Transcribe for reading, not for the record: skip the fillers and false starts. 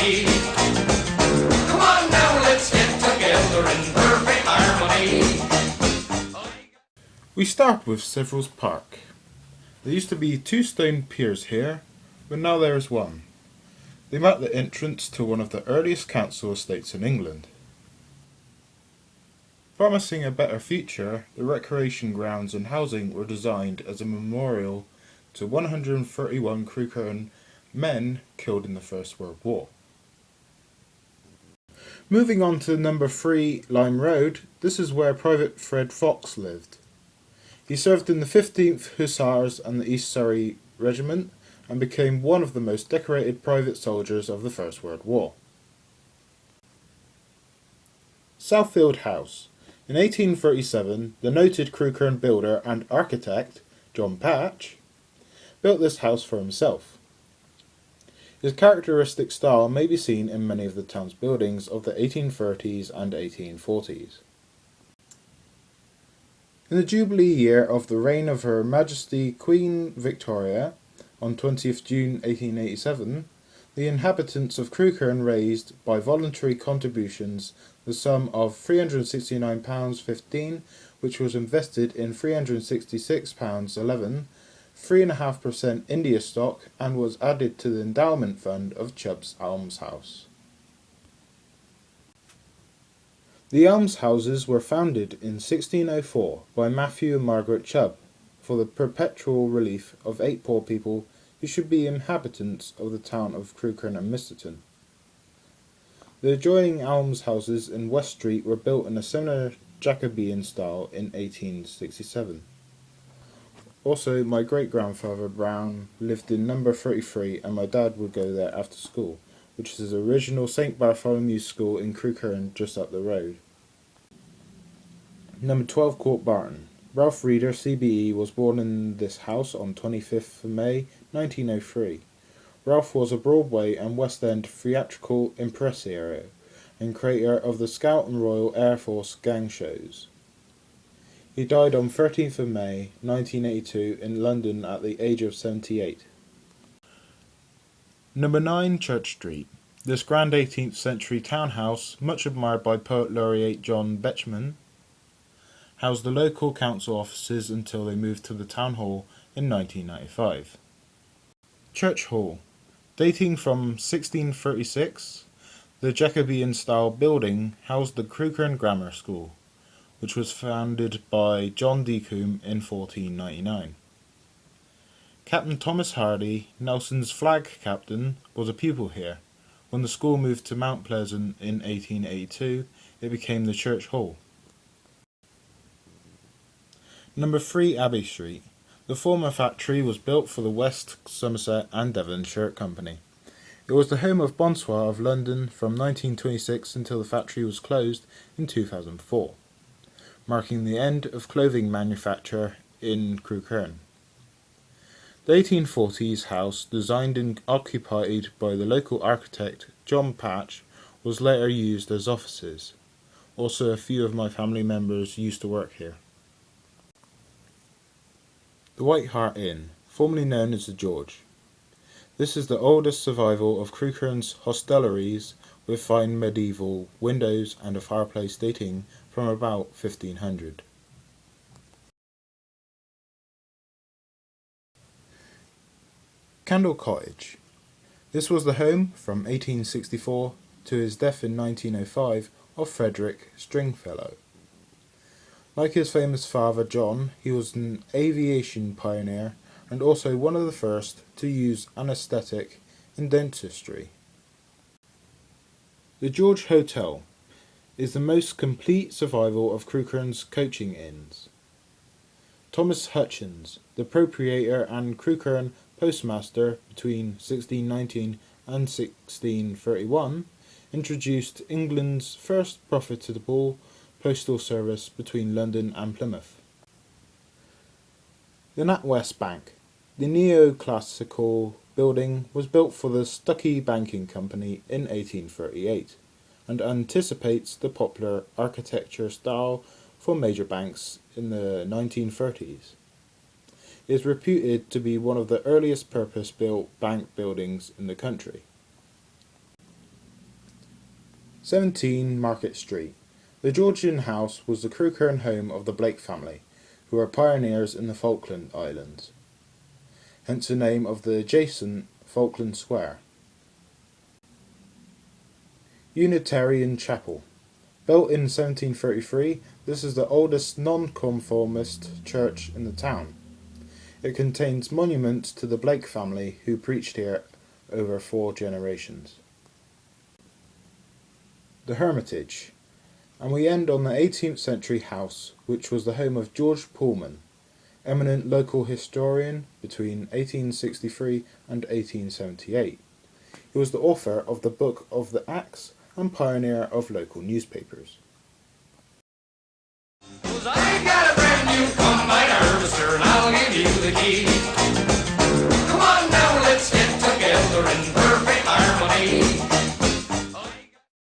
harmony. Come on now, let's get together in perfect harmony. We start with Severals Park. There used to be 2 stone piers here, but now there is one. They mark the entrance to one of the earliest council estates in England. Promising a better future, the recreation grounds and housing were designed as a memorial to 131 Crewkerne men killed in the First World War. Moving on to number 3 Lime Road, this is where Private Fred Fox lived. He served in the 15th Hussars and the East Surrey Regiment and became one of the most decorated private soldiers of the First World War. Southfield House. In 1837, the noted Crewkerne builder and architect, John Patch, built this house for himself. His characteristic style may be seen in many of the town's buildings of the 1830s and 1840s. In the Jubilee year of the reign of Her Majesty Queen Victoria, on 20th June 1887, the inhabitants of Crewkerne raised, by voluntary contributions, the sum of £369.15, which was invested in £366.11, 3.5% India stock, and was added to the endowment fund of Chubb's Almshouse. The almshouses were founded in 1604 by Matthew and Margaret Chubb for the perpetual relief of 8 poor people who should be inhabitants of the town of Crewkerne and Misterton. The adjoining almshouses in West Street were built in a similar Jacobean style in 1867. Also, my great-grandfather Brown lived in number 33 and my dad would go there after school, which is the original St Bartholomew's School in Crewkerne just up the road. Number 12 Court Barton. Ralph Reeder, CBE, was born in this house on 25th of May 1903. Ralph was a Broadway and West End theatrical impresario and creator of the Scout and Royal Air Force gang shows. He died on 13th of May 1982 in London at the age of 78. Number 9 Church Street. This grand 18th century townhouse, much admired by Poet Laureate John Betjeman, housed the local council offices until they moved to the town hall in 1995. Church Hall. Dating from 1636, the Jacobean-style building housed the Crewkerne Grammar School, which was founded by John Deacombe in 1499. Captain Thomas Hardy, Nelson's flag captain, was a pupil here. When the school moved to Mount Pleasant in 1882, it became the Church Hall. Number 3 Abbey Street. The former factory was built for the West Somerset and Devon Shirt Company. It was the home of Bonsoir of London from 1926 until the factory was closed in 2004, marking the end of clothing manufacture in Crewkerne. The 1840s house, designed and occupied by the local architect John Patch, was later used as offices. Also, a few of my family members used to work here. The White Hart Inn, formerly known as the George. This is the oldest survival of Crewkerne's hostelries, with fine medieval windows and a fireplace dating from about 1500. Candle Cottage. This was the home, from 1864 to his death in 1905, of Frederick Stringfellow. Like his famous father John, he was an aviation pioneer and also one of the first to use anaesthetic in dentistry. The George Hotel is the most complete survival of Crewkerne's coaching inns. Thomas Hutchins, the proprietor and Crewkerne postmaster between 1619 and 1631, introduced England's first profitable postal service between London and Plymouth. The NatWest Bank. The neoclassical building was built for the Stuckey Banking Company in 1838 and anticipates the popular architecture style for major banks in the 1930s. It is reputed to be one of the earliest purpose-built bank buildings in the country. 17 Market Street. The Georgian house was the Crewkerne home of the Blake family, who were pioneers in the Falkland Islands, hence the name of the adjacent Falkland Square. Unitarian Chapel. Built in 1733, this is the oldest non-conformist church in the town. It contains monuments to the Blake family who preached here over 4 generations. The Hermitage. And we end on the 18th century house, which was the home of George Pullman, eminent local historian between 1863 and 1878. He was the author of the Book of the Axe and pioneer of local newspapers. 'Cause I got a brand new combine harvester and I'll give you the key. Come on now, let's get together and